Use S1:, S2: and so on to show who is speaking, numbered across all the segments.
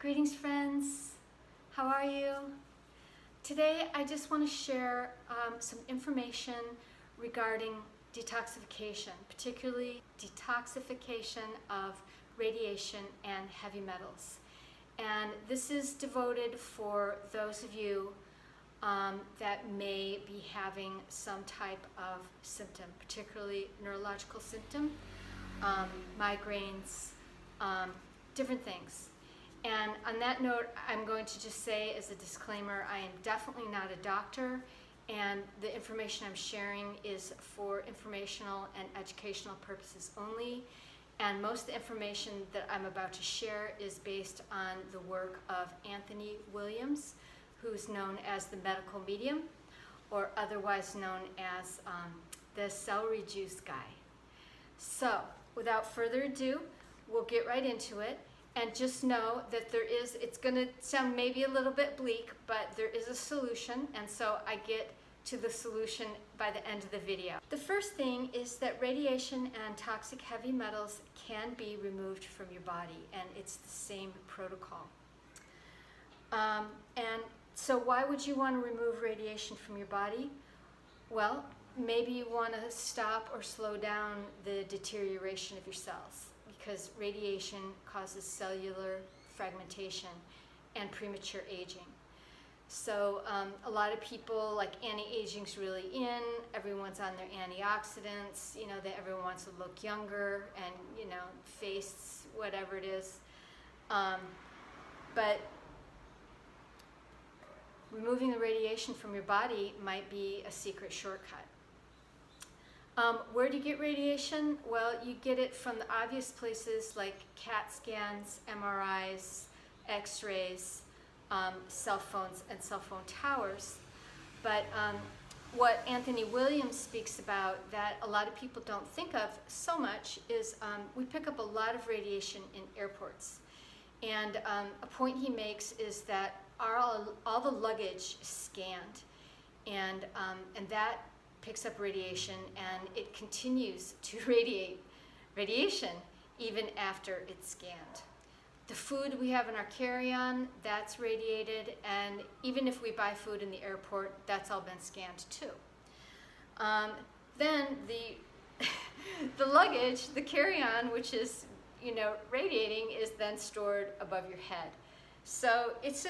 S1: Greetings, friends. How are you? Today, I just want to share some information regarding detoxification, particularly detoxification of radiation and heavy metals. And this is devoted for those of you that may be having some type of symptom, particularly neurological symptom, migraines, different things. And on that note, I'm going to just say as a disclaimer, I am definitely not a doctor, and the information I'm sharing is for informational and educational purposes only. And most of the information that I'm about to share is based on the work of Anthony Williams, who's known as the medical medium, or otherwise known as the celery juice guy. So, without further ado, we'll get right into it. And just know that it's going to sound maybe a little bit bleak, but there is a solution, and so I get to the solution by the end of the video. The first thing is that radiation and toxic heavy metals can be removed from your body, and it's the same protocol. And so why would you want to remove radiation from your body? Well, maybe you want to stop or slow down the deterioration of your cells, because radiation causes cellular fragmentation and premature aging. So a lot of people, like, anti-aging's really in, everyone's on their antioxidants, everyone wants to look younger and, face whatever it is. But removing the radiation from your body might be a secret shortcut. Where do you get radiation? Well, you get it from the obvious places like CAT scans, MRIs, X-rays, cell phones, and cell phone towers. But what Anthony Williams speaks about that a lot of people don't think of so much is we pick up a lot of radiation in airports. And a point he makes is that all the luggage is scanned, and that picks up radiation, and it continues to radiate radiation even after it's scanned. The food we have in our carry-on, that's radiated, and even if we buy food in the airport, that's all been scanned too. Then the luggage, the carry-on, which is radiating, is then stored above your head. So it's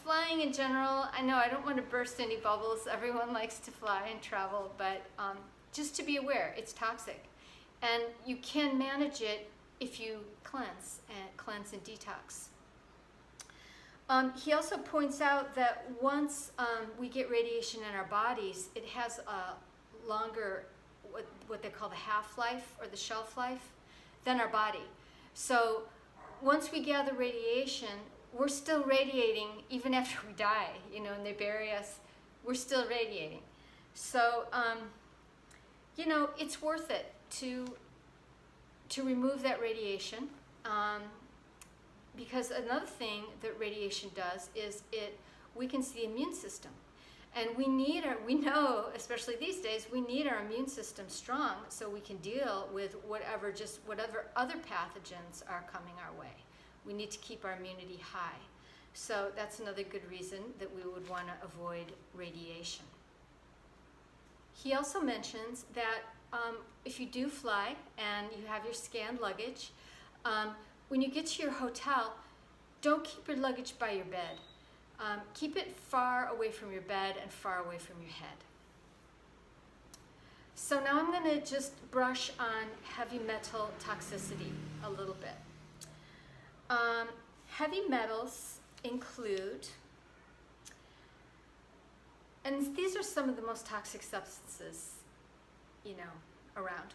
S1: flying in general. I know I don't want to burst any bubbles. Everyone likes to fly and travel, but just to be aware, it's toxic. And you can manage it if you cleanse and detox. He also points out that once we get radiation in our bodies, it has a longer, what they call the half-life or the shelf life, than our body. So once we gather radiation, we're still radiating even after we die, and they bury us, we're still radiating. So, it's worth it to remove that radiation, because another thing that radiation does is it weakens the immune system. And we know, especially these days, we need our immune system strong so we can deal with whatever other pathogens are coming our way. We need to keep our immunity high. So that's another good reason that we would want to avoid radiation. He also mentions that if you do fly and you have your scanned luggage, when you get to your hotel, don't keep your luggage by your bed. Keep it far away from your bed and far away from your head. So now I'm going to just brush on heavy metal toxicity a little bit. Heavy metals include, and these are some of the most toxic substances, around.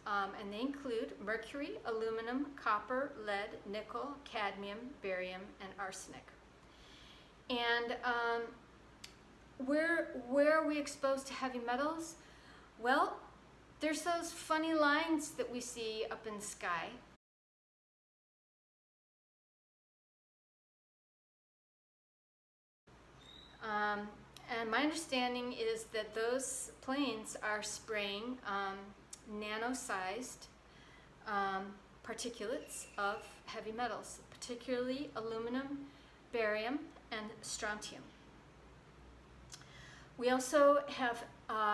S1: And they include mercury, aluminum, copper, lead, nickel, cadmium, barium, and arsenic. And where are we exposed to heavy metals? Well, there's those funny lines that we see up in the sky. And my understanding is that those planes are spraying nano-sized particulates of heavy metals, particularly aluminum, barium, and strontium. We also have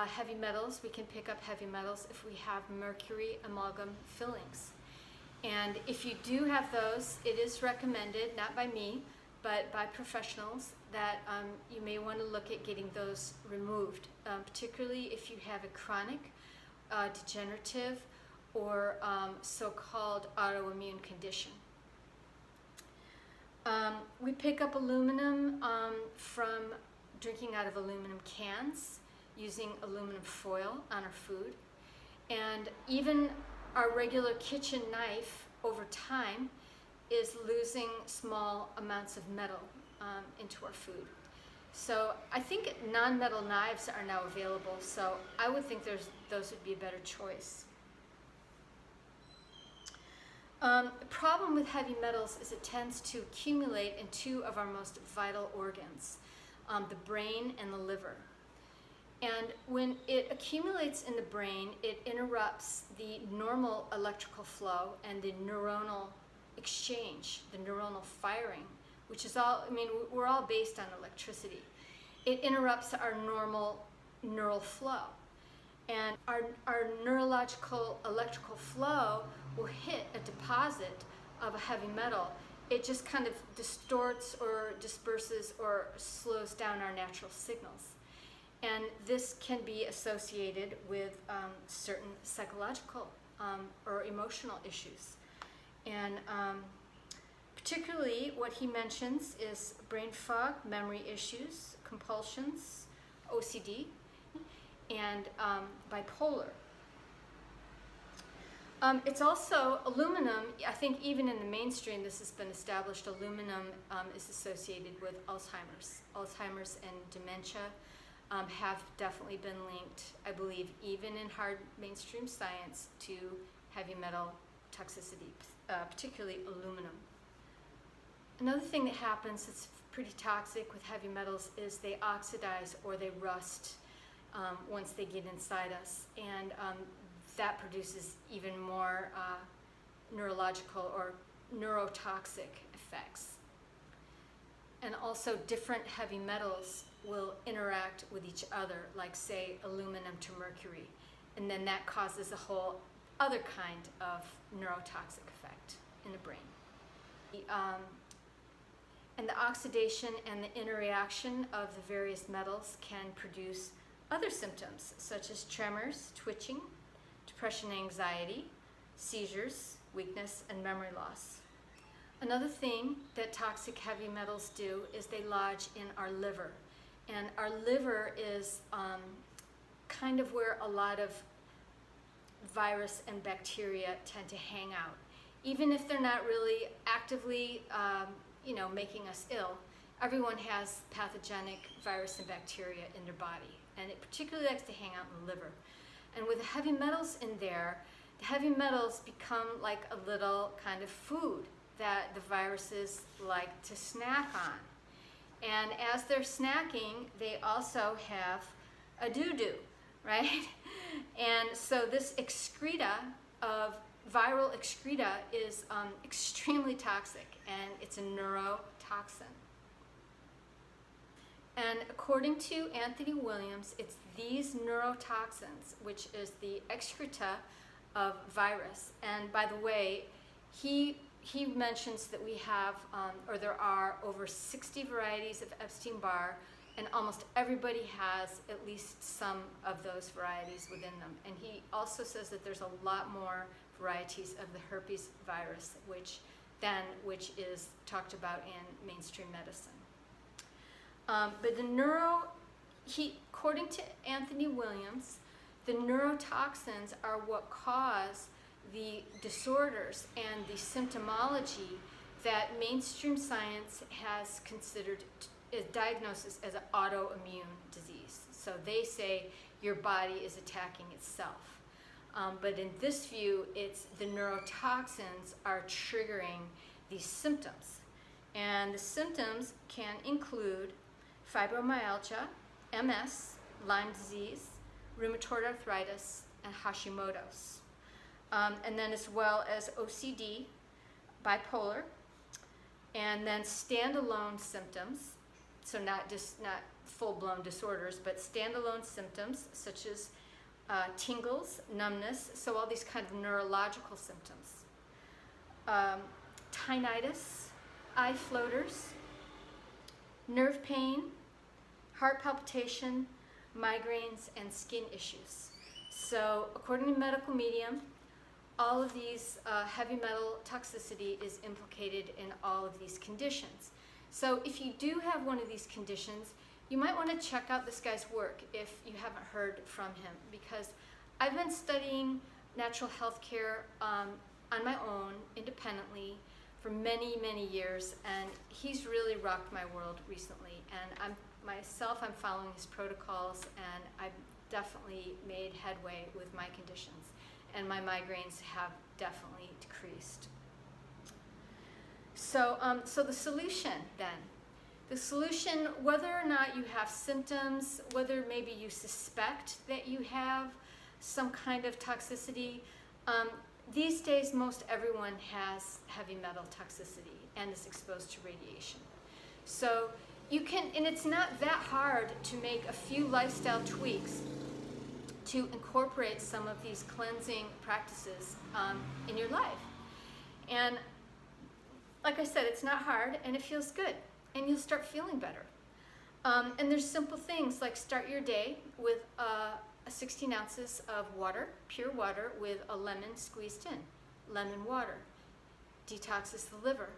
S1: heavy metals. We can pick up heavy metals if we have mercury amalgam fillings. And if you do have those, it is recommended, not by me, but by professionals, that you may want to look at getting those removed, particularly if you have a chronic, degenerative, or so-called autoimmune condition. We pick up aluminum from drinking out of aluminum cans, using aluminum foil on our food, and even our regular kitchen knife over time is losing small amounts of metal into our food. So I think non-metal knives are now available, so I would think those would be a better choice. The problem with heavy metals is it tends to accumulate in two of our most vital organs, the brain and the liver. And when it accumulates in the brain, it interrupts the normal electrical flow and the neuronal exchange, the neuronal firing, which is all, I mean, we're all based on electricity. It interrupts our normal neural flow. And our neurological electrical flow will hit a deposit of a heavy metal. It just kind of distorts or disperses or slows down our natural signals. And this can be associated with certain psychological or emotional issues. And particularly what he mentions is brain fog, memory issues, compulsions, OCD, and bipolar. It's also aluminum. I think even in the mainstream this has been established, aluminum is associated with Alzheimer's and dementia. Have definitely been linked, I believe, even in hard mainstream science, to heavy metal toxicity, particularly aluminum. Another thing that happens that's pretty toxic with heavy metals is they oxidize or they rust once they get inside us, and that produces even more neurological or neurotoxic effects. And also different heavy metals will interact with each other, like say aluminum to mercury, and then that causes a whole other kind of neurotoxic effect in the brain. And the oxidation and the interaction of the various metals can produce other symptoms such as tremors, twitching, depression, anxiety, seizures, weakness, and memory loss. Another thing that toxic heavy metals do is they lodge in our liver. And our liver is kind of where a lot of virus and bacteria tend to hang out. Even if they're not really actively making us ill, everyone has pathogenic virus and bacteria in their body. And it particularly likes to hang out in the liver. And with the heavy metals in there, the heavy metals become like a little kind of food that the viruses like to snack on. And as they're snacking, they also have a doo-doo, right? And so this excreta of viral excreta is extremely toxic, and it's a neurotoxin. And according to Anthony Williams, it's these neurotoxins, which is the excreta of virus. And by the way, he mentions that we have, or there are over 60 varieties of Epstein-Barr, and almost everybody has at least some of those varieties within them. And he also says that there's a lot more varieties of the herpes virus, which is talked about in mainstream medicine. But according to Anthony Williams, the neurotoxins are what cause the disorders and the symptomology that mainstream science has considered diagnosis as an autoimmune disease. So they say your body is attacking itself. But in this view, it's the neurotoxins are triggering these symptoms. And the symptoms can include fibromyalgia, MS, Lyme disease, rheumatoid arthritis, and Hashimoto's. And then as well as OCD, bipolar, and then standalone symptoms, so not full-blown disorders, but standalone symptoms such as tingles, numbness, so all these kind of neurological symptoms. Tinnitus, eye floaters, nerve pain, heart palpitation, migraines, and skin issues. So according to medical medium, all of these heavy metal toxicity is implicated in all of these conditions. So if you do have one of these conditions, you might want to check out this guy's work if you haven't heard from him, because I've been studying natural health care on my own, independently, for many, many years, and he's really rocked my world recently. And I'm following his protocols, and I've definitely made headway with my conditions, and my migraines have definitely decreased. So, so the solution then. The solution, whether or not you have symptoms, whether maybe you suspect that you have some kind of toxicity, these days most everyone has heavy metal toxicity and is exposed to radiation. So you can, and it's not that hard to make a few lifestyle tweaks to incorporate some of these cleansing practices in your life. And like I said, it's not hard and it feels good, and you'll start feeling better. And there's simple things like start your day with 16 ounces of water, pure water, with a lemon squeezed in, lemon water. Detoxes the liver.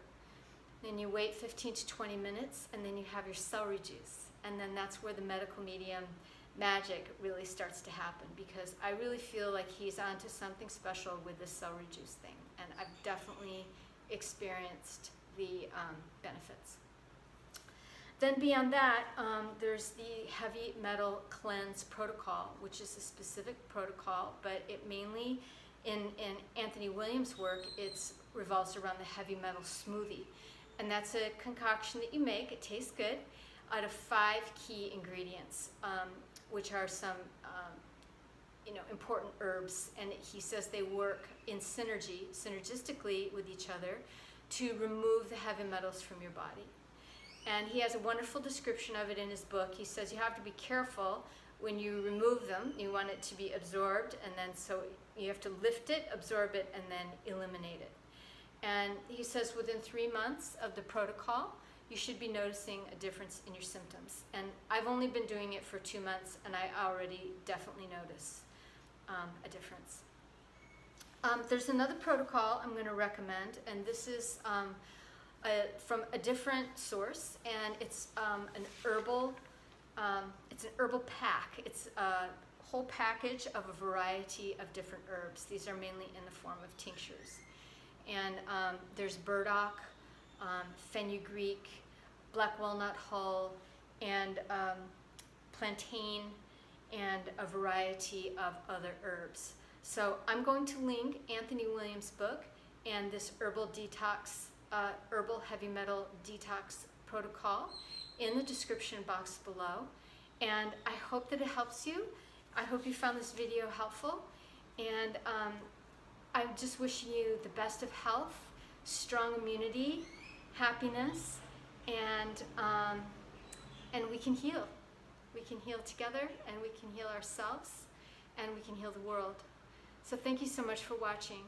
S1: Then you wait 15 to 20 minutes, and then you have your celery juice. And then that's where the medical medium magic really starts to happen, because I really feel like he's onto something special with this celery juice thing. And I've definitely experienced the benefits. Then beyond that, there's the heavy metal cleanse protocol, which is a specific protocol, but it mainly, in Anthony Williams' work, it revolves around the heavy metal smoothie. And that's a concoction that you make, it tastes good, out of 5 key ingredients, which are some important herbs. And he says they work in synergistically with each other to remove the heavy metals from your body. And he has a wonderful description of it in his book. He says you have to be careful when you remove them. You want it to be absorbed, and then so you have to lift it, absorb it, and then eliminate it. And he says within 3 months of the protocol, you should be noticing a difference in your symptoms. And I've only been doing it for 2 months, and I already definitely notice a difference. There's another protocol I'm going to recommend, and this is from a different source, and it's an herbal pack. It's a whole package of a variety of different herbs. These are mainly in the form of tinctures. And there's burdock, fenugreek, black walnut hull, and plantain, and a variety of other herbs. So I'm going to link Anthony Williams' book and this herbal heavy metal detox protocol in the description box below. And I hope that it helps you. I hope you found this video helpful. And I'm just wishing you the best of health, strong immunity, happiness, and we can heal. We can heal together, and we can heal ourselves, and we can heal the world. So thank you so much for watching.